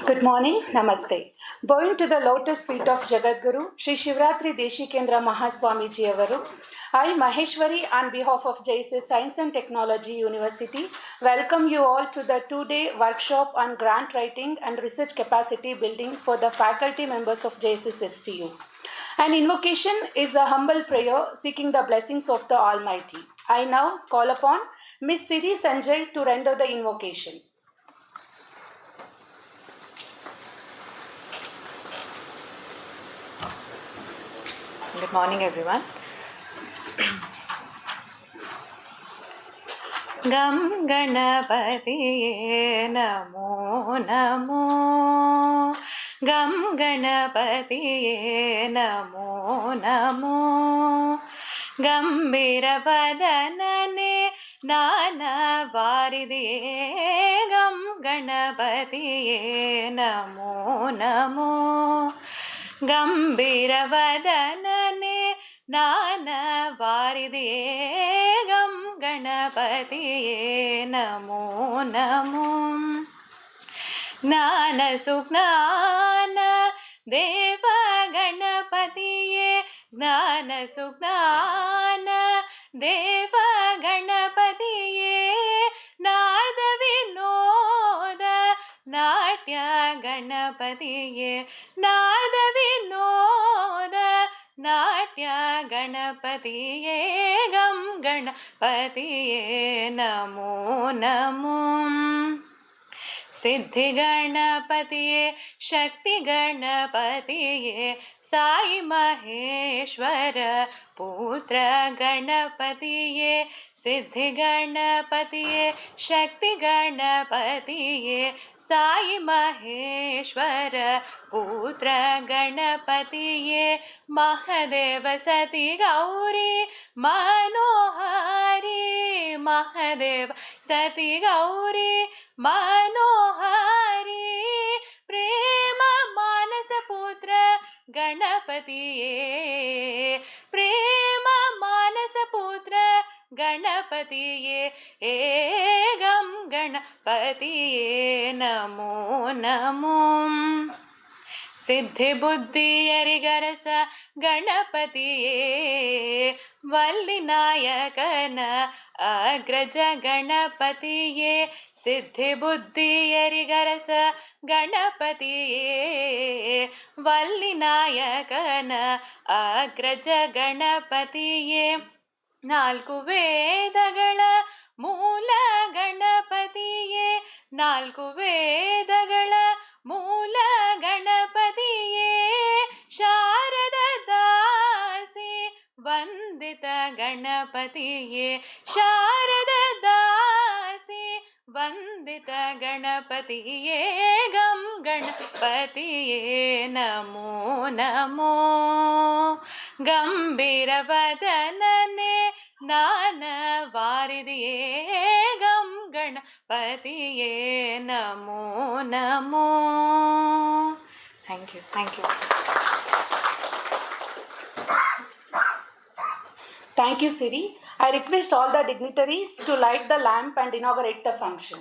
Good morning, Namaste. Bowing to the lotus feet of Jagadguru, Sri Shivratri Deshikendra Mahaswamiji Avaru, I, Maheshwari, on behalf of JSS Science and Technology University, welcome you all to the two-day workshop on grant writing and research capacity building for the faculty members of JSS STU. An invocation is a humble prayer seeking the blessings of the Almighty. I now call upon Ms. Siri Sanjay to render the invocation. Good morning, everyone. Gam Ganapatiye Namo Namo. Gam Ganapatiye Namo Namo. Gambira Vadanane Nana Varidiye. Gam Ganapatiye Namo Namo. Gambira Vadanane Nana Varidiye. Gam Ganapatiye Namo Namo. Gnana Sugnana Deva Ganapatiye. Gnana Sugnana Deva Ganapatiye. Nada Vinoda Natya Ganapatiye. Nada Vinoda Natya Ganapatiye. Gam Ganapatiye Namo Namo. Siddhi Ganapatiye, Shakti Ganapatiye, Sai Maheshwara, Putra Ganapatiye, Siddhi Ganapatiye, Shakti Ganapatiye, Sai Maheshwara, Putra Ganapatiye, Mahadeva Sati Gauri, Manohari, Mahadeva Sati Gauri, Manohari, Prema Manasa Putra Ganapatiye, Prema Manasa Putra Ganapatiye, Gam Ganapatiye Namo Namo. Siddhi Buddhi Arigarasa Ganapatiye, Vallinayakana Agraja Ganapatiye, Siddhi Buddhi Arigarasa Ganapatiye, Vallinayakana Agraja Ganapatiye. Nalku Vedagala Moola Ganapatiye, Nalku Vedagala Moola Ganapatiye, Sharada Dasi Vandita Ganapatiye, Sharada Dasi Vandita Ganapatiye. Gam Ganapatiye Namo Namo. Gambira Vadanane Nana Varidiye. Gam Ganapatiye Namo Namo. Thank you. Thank you. Thank you, Siri. I request all the dignitaries to light the lamp and inaugurate the function.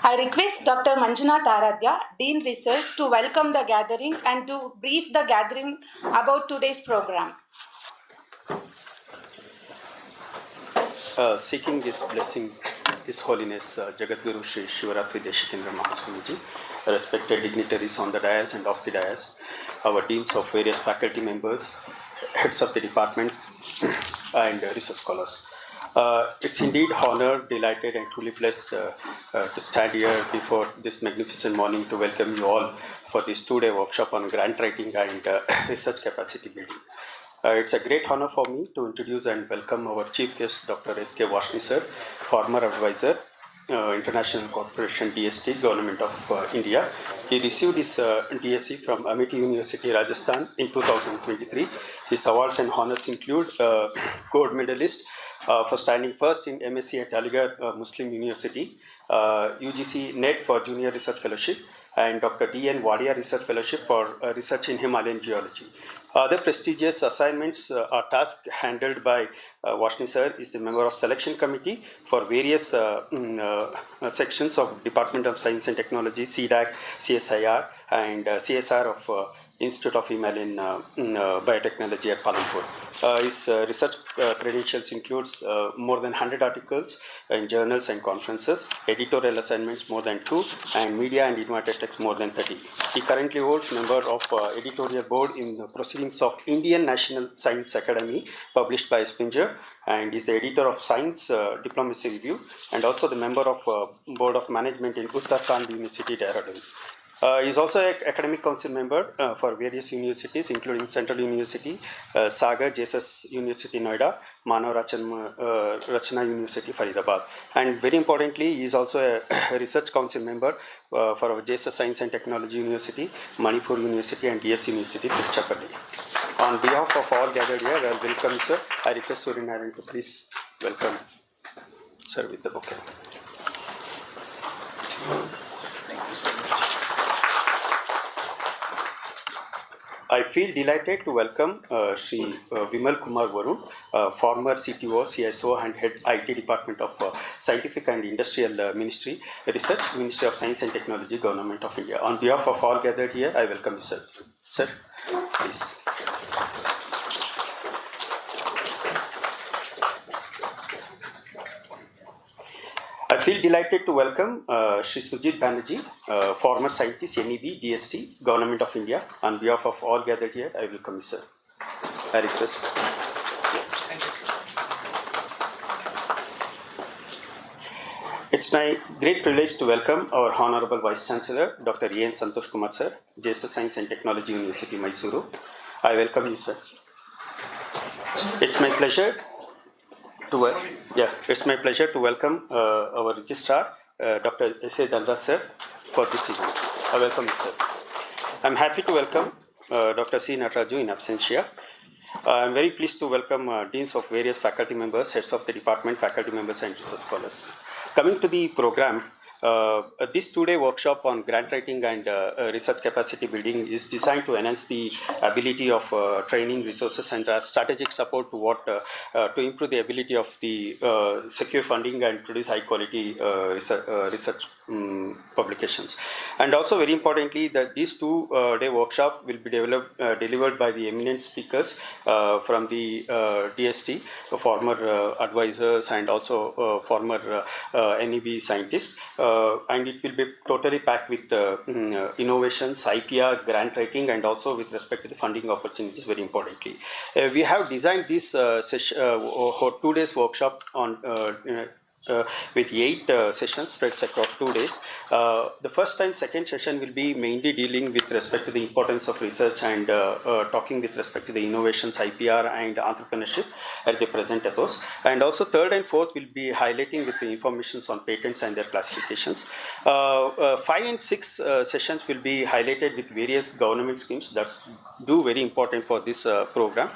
I request Dr. Manjunath Aradhya, Dean Research, to welcome the gathering and to brief the gathering about today's program. Seeking His blessing, His Holiness Jagadguru Sri Shivratri Deshikendra Mahaswamiji, respected dignitaries on the dais and off the dais, our deans of various faculty members, heads of the department, and research scholars. It's indeed honor, delighted, and truly blessed to stand here before this magnificent morning to welcome you all for this two-day workshop on grant writing and research capacity building. It's a great honor for me to introduce and welcome our chief guest, Dr. S.K. Vashni sir, former advisor, International Corporation DST, Government of India. He received his DSc from Amity University, Rajasthan in 2023. His awards and honors include gold medalist for standing first in MSc at Aligarh Muslim University, UGC NET for Junior Research Fellowship, and Dr. D.N. Wadia Research Fellowship for Research in Himalayan Geology. Other prestigious assignments are tasks handled by Vashni sir is the member of selection committee for various sections of Department of Science and Technology, CDAC, CSIR, and CSR of Institute of Himalayan Biotechnology at Palampur. His research credentials includes more than 100 articles in journals and conferences, editorial assignments more than 2, and media and invited texts more than 30. He currently holds member of editorial board in the Proceedings of Indian National Science Academy, published by Springer, and is the editor of Science Diplomacy Review, and also the member of Board of Management in Uttarakhand University, Dehradun. He is also an academic council member for various universities, including Central University, Sagar, JSS University, Noida, Manav Rachana University, Faridabad. And very importantly, he is also a research council member for our JSS Science and Technology University, Manipur University, and DS University, Tiruchirappalli. On behalf of all gathered here, I welcome sir. I request Suryanarayan to please welcome sir with the bouquet. I feel delighted to welcome Sri Vimal Kumar Varun, former CTO, CSO, and head IT Department of Scientific and Industrial Ministry, Research, Ministry of Science and Technology, Government of India. On behalf of all gathered here, I welcome you, sir. Sir, please. I feel delighted to welcome Sri Sujit Banerjee, former scientist, NEB, DST, Government of India. On behalf of all gathered here, I welcome you, sir. I request. Thank you. It's my great privilege to welcome our Honorable Vice Chancellor, Dr. A.N. Santosh Kumar, sir, JSS Science and Technology University, Mysuru. I welcome you, sir. It's my pleasure to welcome our registrar, Dr. S.A. Dalras sir, for this evening. I welcome you, sir. I'm happy to welcome Dr. C. Nataraju in absentia. I'm very pleased to welcome deans of various faculty members, heads of the department, faculty members, and research scholars. Coming to the program, this two-day workshop on grant writing and research capacity building is designed to enhance the ability of training resources and strategic support to improve the ability of the secure funding and produce high-quality research publications. And also very importantly, that this two-day workshop will be delivered by the eminent speakers from the DST, former advisors and also former NEB scientists. And it will be totally packed with innovations, IPR, grant writing, and also with respect to the funding opportunities, very importantly. We have designed this session, 2 days workshop on with 8 sessions spread across 2 days. The first and second session will be mainly dealing with respect to the importance of research and talking with respect to the innovations, IPR, and entrepreneurship at the present ethos. And also third and fourth will be highlighting with the informations on patents and their classifications. 5 and 6 sessions will be highlighted with various government schemes that do very important for this program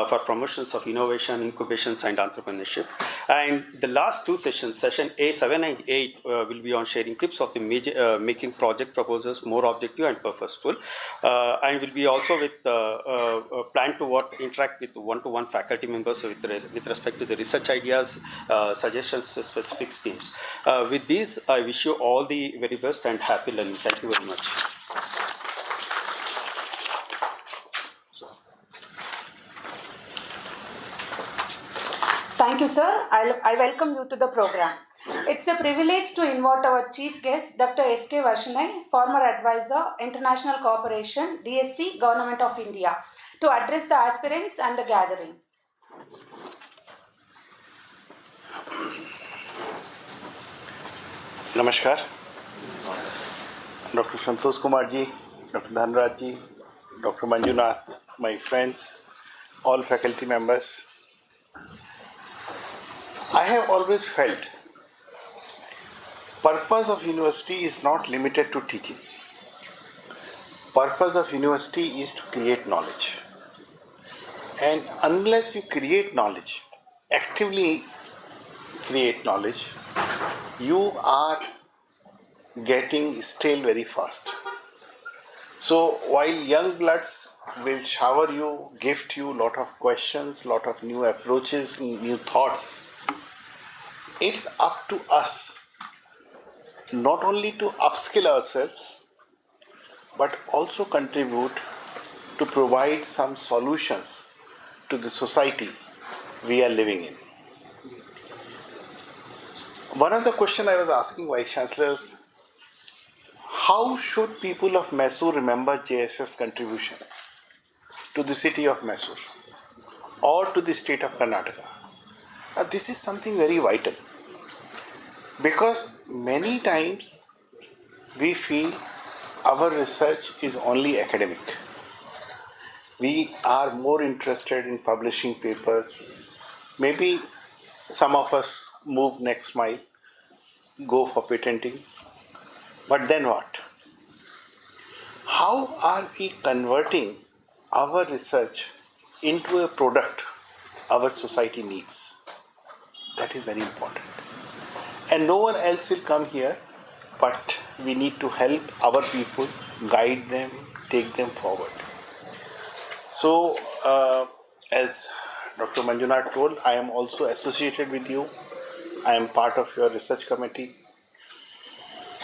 for promotions of innovation, incubations, and entrepreneurship. And the last 2 sessions sessions. Session A 7 and 8 will be on sharing tips of the making project proposals more objective and purposeful. And will be also with plan to interact with one-to-one faculty members with respect to the research ideas, suggestions to specific schemes. With these, I wish you all the very best and happy learning. Thank you very much. Thank you, sir. I welcome you to the program. It's a privilege to invite our chief guest, Dr. S.K. Varshanai, former advisor, International Cooperation, DST, Government of India, to address the aspirants and the gathering. Namaskar. Dr. Santosh Kumar ji, Dr. Dhanraj ji, Dr. Manjunath, my friends, all faculty members. I have always felt purpose of university is not limited to teaching. Purpose of university is to create knowledge. And unless you create knowledge, actively create knowledge, you are getting stale very fast. So while young bloods will shower you, gift you lot of questions, lot of new approaches, new thoughts, it's up to us not only to upskill ourselves but also contribute to provide some solutions to the society we are living in. One of the questions I was asking Vice Chancellors, how should people of Mysore remember JSS contribution to the city of Mysore or to the state of Karnataka? This is something very vital, because many times we feel our research is only academic. We are more interested in publishing papers. Maybe some of us move next mile, go for patenting. But then what? How are we converting our research into a product our society needs? That is very important. And no one else will come here, but we need to help our people, guide them, take them forward. So, as Dr. Manjunath told, I am also associated with you. I am part of your research committee.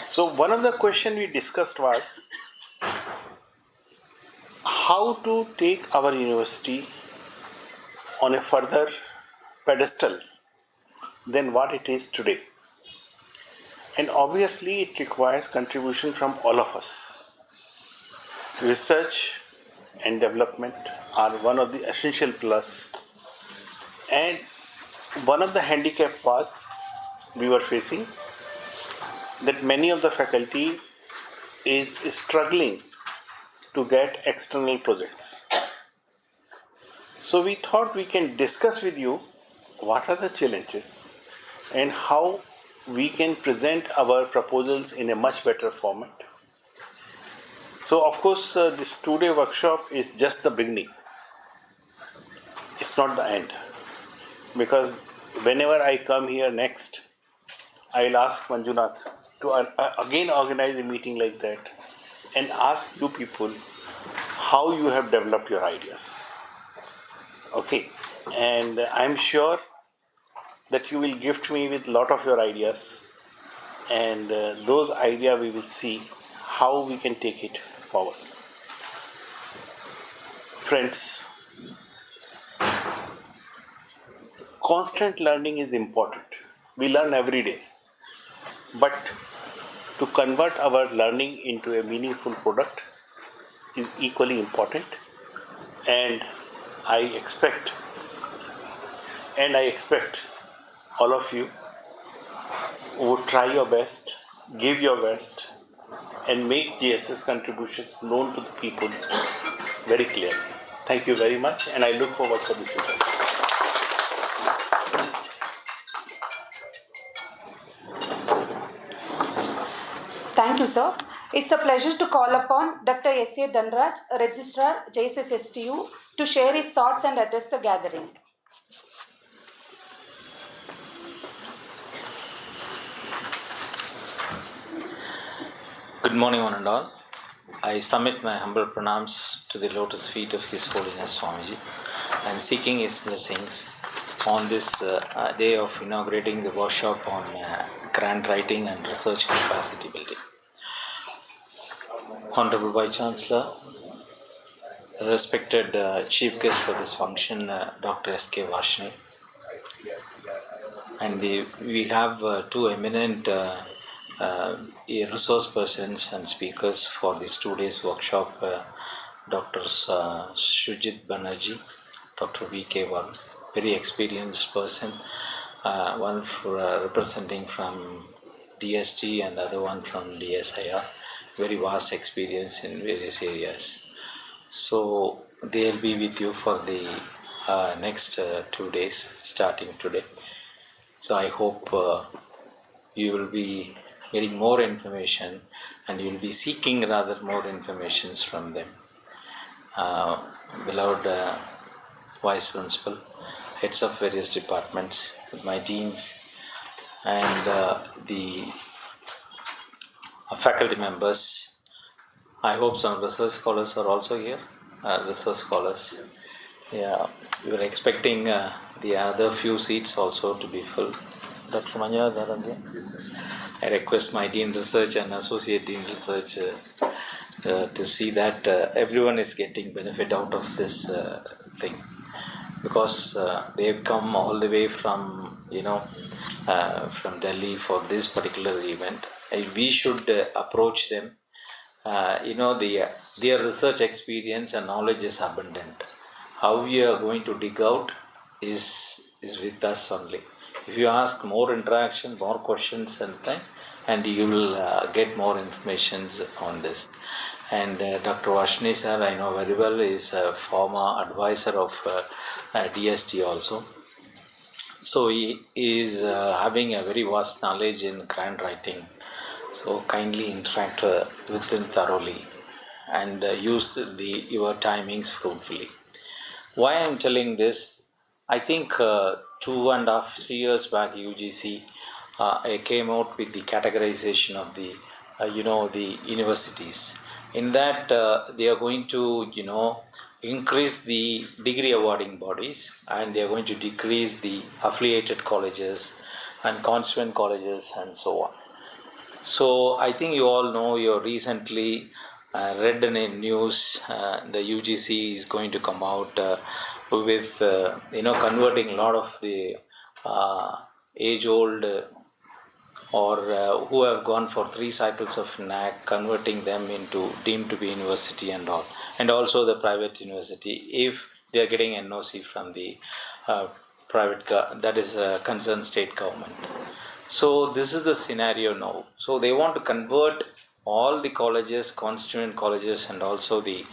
So one of the questions we discussed was how to take our university on a further pedestal than what it is today. And obviously it requires contribution from all of us. Research and development are one of the essential pillars. And one of the handicaps we were facing that many of the faculty is struggling to get external projects. So we thought we can discuss with you what are the challenges and how we can present our proposals in a much better format. So of course this 2-day workshop is just the beginning. It's not the end, because whenever I come here next, I'll ask Manjunath to again organize a meeting like that and ask you people how you have developed your ideas. Okay, and I'm sure that you will gift me with a lot of your ideas, and those ideas we will see how we can take it forward. Friends, constant learning is important. We learn every day. But to convert our learning into a meaningful product is equally important. And I expect all of you would try your best, give your best, and make JSS contributions known to the people very clearly. Thank you very much, and I look forward for this event. Thank you, sir. It's a pleasure to call upon Dr. S.A. Dhanraj, Registrar, JSS STU, to share his thoughts and address the gathering. Good morning, one and all. I submit my humble pranams to the lotus feet of His Holiness Swamiji and seeking his blessings on this day of inaugurating the workshop on grant writing and research capacity building. Honorable Vice Chancellor, respected chief guest for this function, Dr. S.K. Varshney, and we have two eminent resource persons and speakers for this 2 days workshop, Dr. Shujit Banerjee, Dr. V.K. Varun, very experienced person, one for representing from DST and other one from DSIR, very vast experience in various areas. So they'll be with you for the next 2 days starting today. So I hope you will be getting more information and you will be seeking rather more informations from them. Beloved Vice Principal, heads of various departments, my deans and the faculty members. I hope some research scholars are also here. Research scholars. Yeah, we were expecting the other few seats also to be full. Dr. Manya, I request my Dean Research and Associate Dean Research to see that everyone is getting benefit out of this thing, because they've come all the way from from Delhi for this particular event. We should approach them. Their research experience and knowledge is abundant. How we are going to dig out is with us only. If you ask more interaction, more questions and you will get more information on this. And Dr. Varshney sir, I know very well, is a former advisor of DST also. So he is having a very vast knowledge in grant writing. So kindly interact with him thoroughly and use your timings fruitfully. Why I am telling this, I think 2.5-3 years back UGC came out with the categorization of the the universities. In that they are going to increase the degree awarding bodies and they are going to decrease the affiliated colleges and constituent colleges and so on. So I think you all know, you recently read in the news, the UGC is going to come out with converting a lot of the age-old or who have gone for 3 cycles of NAC, converting them into deemed to be university and all, and also the private university if they are getting NOC from the private that is concerned state government. So this is the scenario now. So they want to convert all the colleges, constituent colleges and also the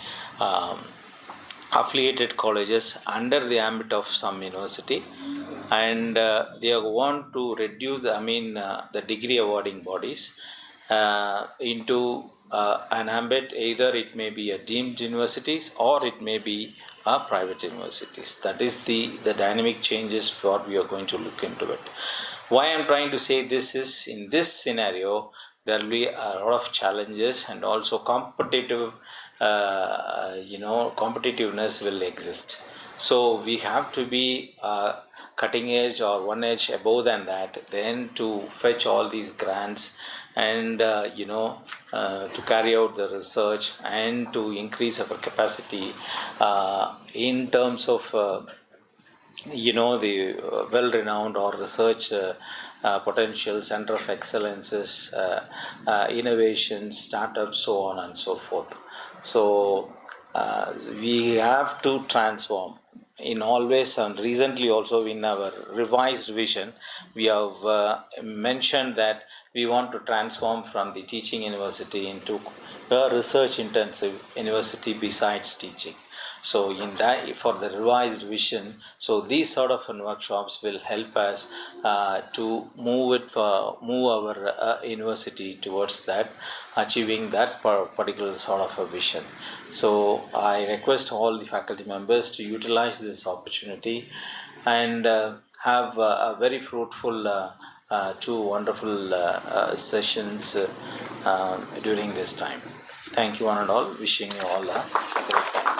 affiliated colleges under the ambit of some university, and they want to reduce the degree awarding bodies into an ambit. Either it may be a deemed universities or it may be a private universities. That is the dynamic changes what we are going to look into it. Why I am trying to say this is, in this scenario there will be a lot of challenges and also competitive competitiveness will exist. So we have to be cutting edge or one edge above than that, then to fetch all these grants and to carry out the research and to increase our capacity in terms of the well-renowned or research potential, center of excellences, innovations, startups, so on and so forth. So we have to transform in always, and recently also in our revised vision we have mentioned that we want to transform from the teaching university into a research intensive university besides teaching. So in that, for the revised vision, so these sort of workshops will help us to move our university towards that, achieving that particular sort of a vision. So I request all the faculty members to utilize this opportunity and have a very fruitful two wonderful sessions during this time. Thank you one and all. Wishing you all a great time.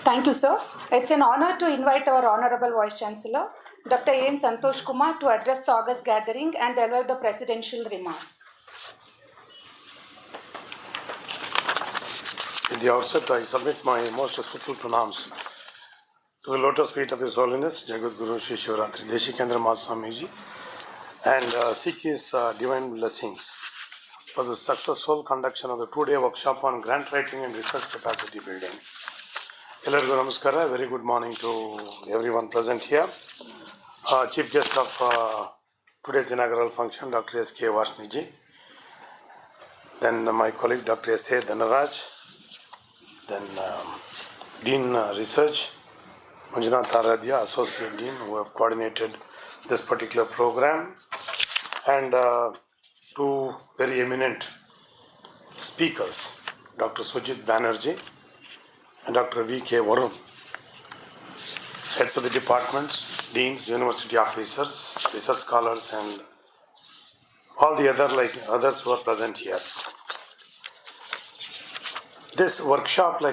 Thank you, sir. It's an honor to invite our Honorable Vice Chancellor, Dr. N. Santosh Kumar, to address the August gathering and deliver the presidential remark. At the outset, I submit my most respectful pranams to the lotus feet of His Holiness Jagadguru Sri Shivaratri Deshikendra Mahaswamiji and seek his divine blessings for the successful conduction of the two-day workshop on grant writing and research capacity building. Ellargu Namaskara, very good morning to everyone present here. Chief guest of today's inaugural function, Dr. S.K. Varshniji, then my colleague Dr. S.A. Dhanaraj, then Dean Research, Manjunath Aradhya, Associate Dean, who have coordinated this particular program, and two very eminent speakers, Dr. Sujit Banerjee and Dr. V.K. Varun, heads of the departments, deans, university officers, research scholars, and all the others who are present here. This workshop, the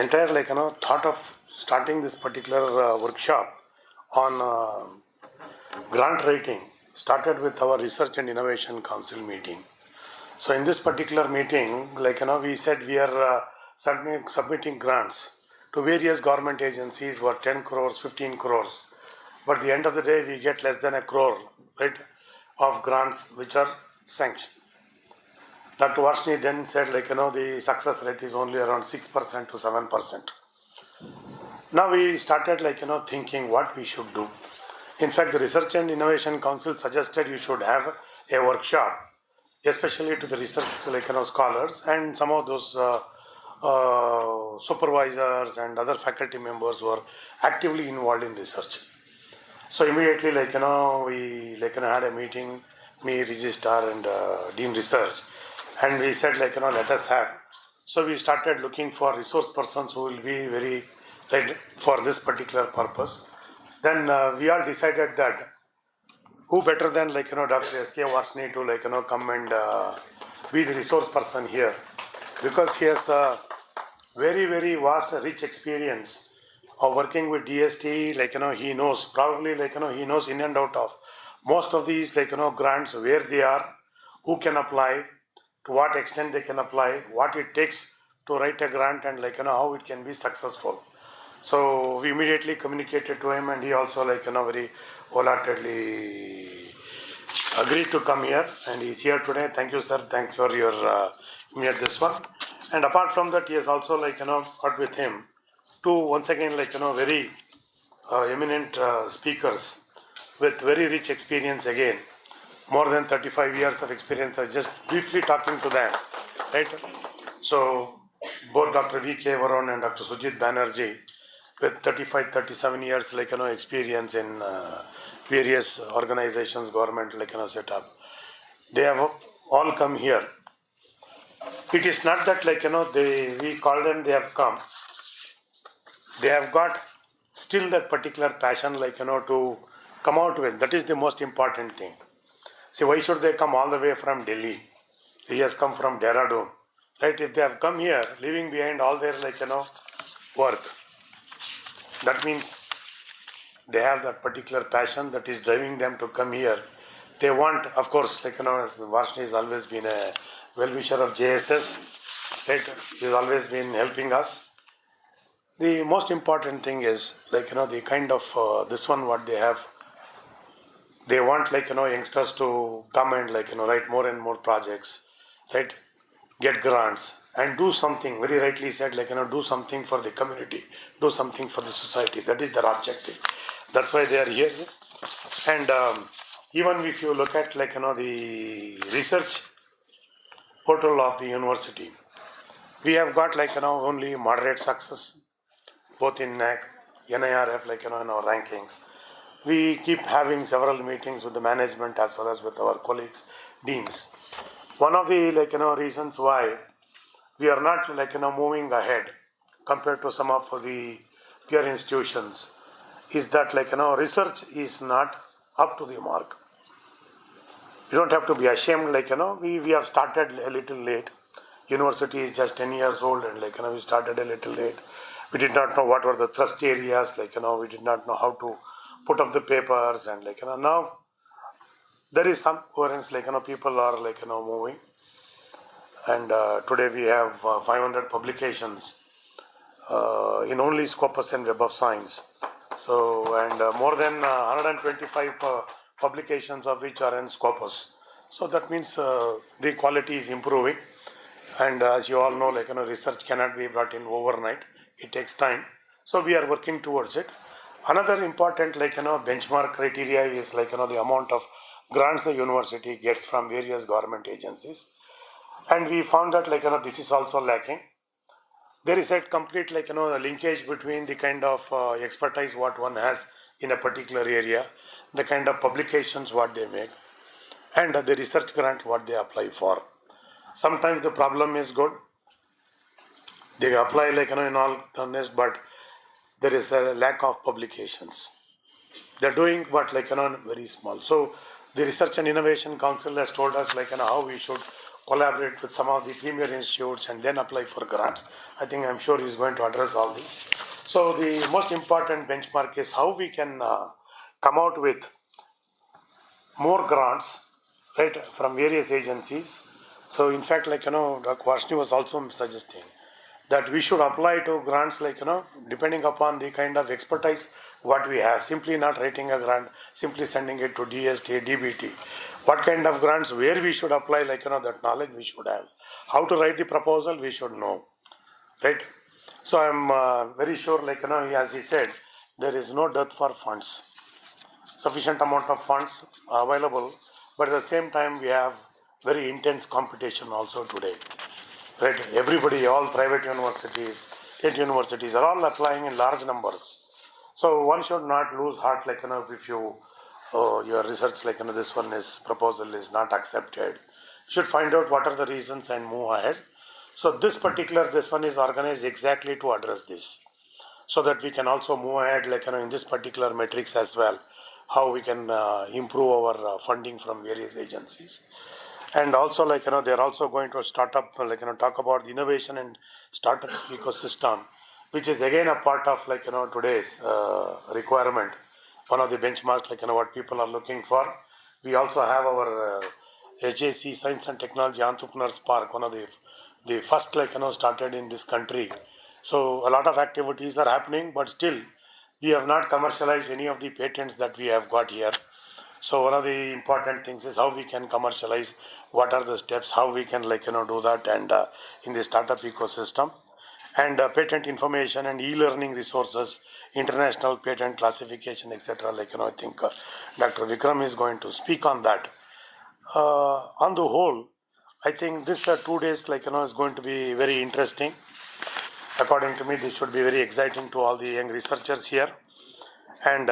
entire, thought of starting this particular workshop on grant writing started with our Research and Innovation Council meeting. So in this particular meeting, we said we are submitting grants to various government agencies worth 10 crores, 15 crores. But at the end of the day, we get less than a crore, right, of grants which are sanctioned. Dr. Varshney then said, the success rate is only around 6% to 7%. Now we started, thinking what we should do. In fact, the Research and Innovation Council suggested you should have a workshop, especially to the research, scholars and some of those supervisors and other faculty members who are actively involved in research. So immediately, we had a meeting, me, Registrar and Dean Research, and we said, let us have. So we started looking for resource persons who will be very right for this particular purpose. Then we all decided that who better than Dr. S.K. Varshney to come and be the resource person here, because he has a very, very vast, rich experience of working with DST. He knows probably he knows in and out of most of these grants, where they are, who can apply, to what extent they can apply, what it takes to write a grant, and how it can be successful. So we immediately communicated to him, and he also very wholeheartedly agreed to come here, and he's here today. Thank you, sir. Thanks for your immediate this one. And apart from that, he has also got with him two once again very eminent speakers with very rich experience again. More than 35 years of experience. I just briefly talking to them, right? So both Dr. V.K. Varun and Dr. Sujit Banerjee, with 35, 37 years experience in various organizations, government set up. They have all come here. It is not that we call them, they have come. They have got still that particular passion to come out with. That is the most important thing. See, why should they come all the way from Delhi? He has come from Dehradun, right? If they have come here, leaving behind all their work, that means they have that particular passion that is driving them to come here. They want, of course, Varshney has always been a well-wisher of JSS, right? He has always been helping us. The most important thing is, the kind of, this one what they have, they want youngsters to come and write more and more projects, right? Get grants and do something, very rightly said, do something for the community, do something for the society. That is their objective. That's why they are here. And even if you look at the research portal of the university, we have got only moderate success, both in NIRF, in our rankings. We keep having several meetings with the management as well as with our colleagues, deans. One of the reasons why we are not moving ahead compared to some of the peer institutions is that research is not up to the mark. You don't have to be ashamed, we have started a little late. University is just 10 years old and we started a little late. We did not know what were the thrust areas, we did not know how to put up the papers and now there is some coherence, people are moving. And today we have 500 publications in only Scopus and Web of Science. So, and more than 125 publications of which are in Scopus. So that means the quality is improving. And as you all know, research cannot be brought in overnight. It takes time. So we are working towards it. Another important, benchmark criteria is the amount of grants the university gets from various government agencies. And we found that this is also lacking. There is a complete linkage between the kind of expertise what one has in a particular area, the kind of publications what they make, and the research grant what they apply for. Sometimes the problem is good. They apply in all honest, but there is a lack of publications. They're doing but very small. So the Research and Innovation Council has told us how we should collaborate with some of the premier institutes and then apply for grants. I'm sure he's going to address all these. So the most important benchmark is how we can come out with more grants, right, from various agencies. So in fact, Dr. Varshney was also suggesting that we should apply to grants depending upon the kind of expertise what we have. Simply not writing a grant, simply sending it to DST, DBT. What kind of grants, where we should apply that knowledge we should have. How to write the proposal we should know, right? So I'm very sure as he said, there is no dearth for funds. Sufficient amount of funds available, but at the same time we have very intense competition also today. Right? Everybody, all private universities, state universities are all applying in large numbers. So one should not lose heart if you your research this one is proposal is not accepted. You should find out what are the reasons and move ahead. So this one is organized exactly to address this, so that we can also move ahead in this particular metrics as well, how we can improve our funding from various agencies. And also they're also going to start up talk about the innovation and startup ecosystem, which is again a part of today's requirement, one of the benchmarks what people are looking for. We also have our SJC Science and Technology Entrepreneurs Park, one of the first started in this country. So a lot of activities are happening, but still we have not commercialized any of the patents that we have got here. So one of the important things is how we can commercialize, what are the steps, how we can do that, and in the startup ecosystem, and patent information and e-learning resources, international patent classification, etc. I think Dr. Vikram is going to speak on that. On the whole, I think this 2 days is going to be very interesting. According to me, this should be very exciting to all the young researchers here, and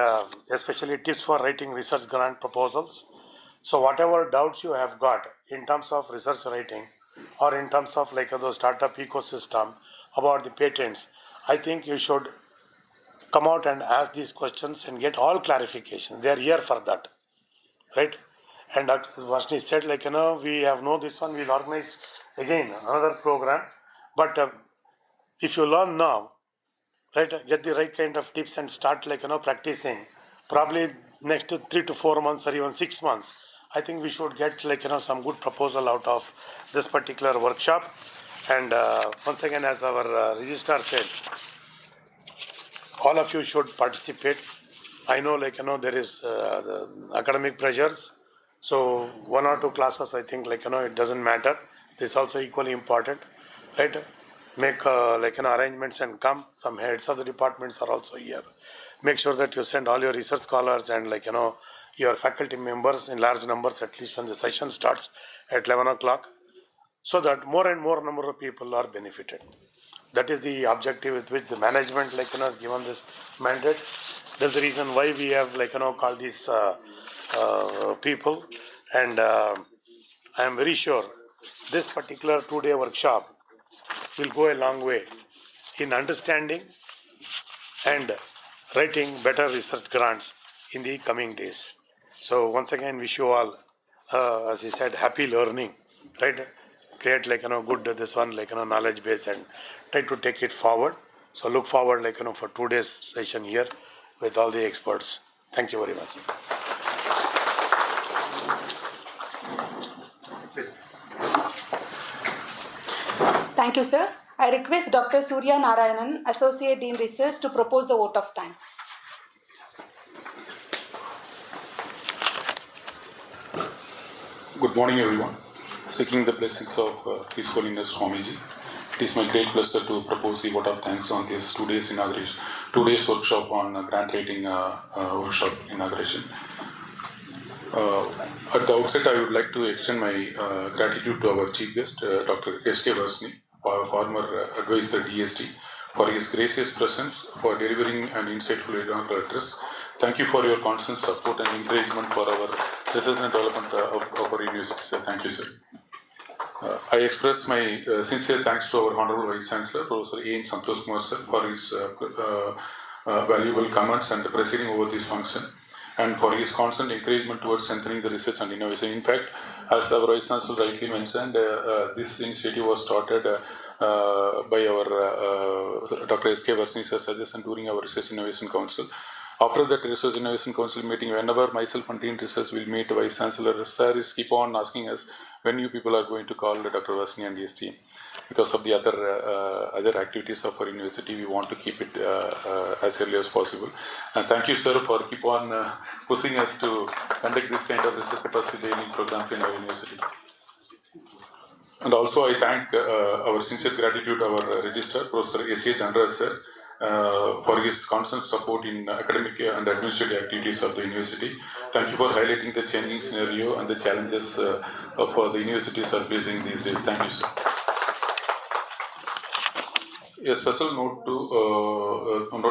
especially tips for writing research grant proposals. So whatever doubts you have got in terms of research writing or in terms of the startup ecosystem about the patents, I think you should come out and ask these questions and get all clarification. They are here for that, right? And Dr. Varshney said we have know this one, we'll organize again another program. But if you learn now, right, get the right kind of tips and start practicing, probably next 3 to 4 months or even 6 months, I think we should get some good proposal out of this particular workshop. And once again, as our registrar said, all of you should participate. I know there is the academic pressures, so 1 or 2 classes I think it doesn't matter. This is also equally important, right? Make arrangements and come. Some heads of the departments are also here. Make sure that you send all your research scholars and your faculty members in large numbers, at least when the session starts at 11 o'clock, so that more and more number of people are benefited. That is the objective with which the management has given this mandate. That's the reason why we have called these people, and I am very sure this particular 2-day workshop will go a long way in understanding and writing better research grants in the coming days. So once again, wish you all, as he said, happy learning, right? Create good this one knowledge base and try to take it forward. So look forward for today's session here with all the experts. Thank you very much. Thank you, sir. I request Dr. Surya Narayanan, Associate Dean Research, to propose the vote of thanks. Good morning, everyone. Seeking the blessings of His Holiness Swamiji, it is my great pleasure to propose the vote of thanks on this today's workshop on grant writing workshop inauguration. At the outset, I would like to extend my gratitude to our chief guest, Dr. S.K. Vasni, former advisor DST, for his gracious presence, for delivering an insightful inaugural address. Thank you for your constant support and encouragement for our research and development of our university, sir. Thank you, sir. I express my sincere thanks to our Honorable Vice Chancellor, Professor A. N. Santosh Kumar, sir, for his valuable comments and presiding over this function, and for his constant encouragement towards strengthening the research and innovation. In fact, as our Vice Chancellor rightly mentioned, this initiative was started by our Dr. S.K. Vasni's suggestion during our Research Innovation Council. After that Research Innovation Council meeting, whenever myself and Dean Research will meet, Vice Chancellor Sir is keep on asking us when you people are going to call Dr. Vasni and his team. Because of the other activities of our university, we want to keep it as early as possible. And thank you, sir, for keep on pushing us to conduct this kind of research capacity building program in our university. And also, I thank our sincere gratitude to our registrar, Professor A.C. Dhanraj, sir, for his constant support in academic and administrative activities of the university. Thank you for highlighting the changing scenario and the challenges of the universities are facing these days. Thank you, sir. A special note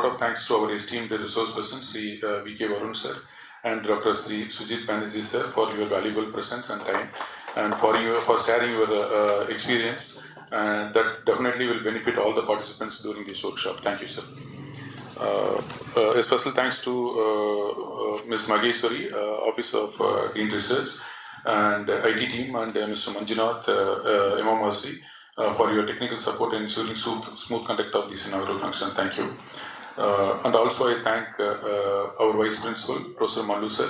of thanks to our esteemed resource person, Sri V.K. Varun, sir, and Dr. Sri Sujit Banerjee, sir, for your valuable presence and time, and for sharing your experience. And that definitely will benefit all the participants during this workshop. Thank you, sir. A special thanks to Ms. Mageshwari, Office of Dean Research, and IT team, and Mr. Manjunath Imamwasi, for your technical support and ensuring smooth conduct of this inaugural function. Thank you. And also I thank our Vice Principal, Professor Mallu, sir,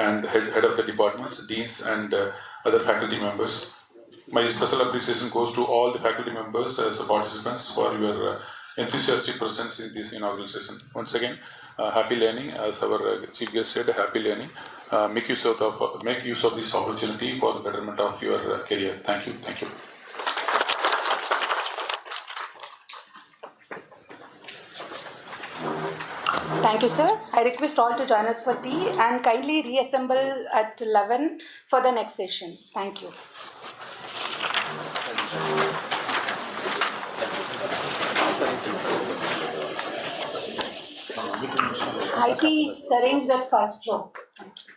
and head of the departments, deans, and other faculty members. My special appreciation goes to all the faculty members as participants for your enthusiastic presence in this inaugural session. Once again, happy learning, as our chief guest said, happy learning. Make use of this opportunity for the betterment of your career. Thank you. Thank you. Thank you, sir. I request all to join us for tea and kindly reassemble at 11 for the next sessions. Thank you. IT is arranged at first floor. Thank you.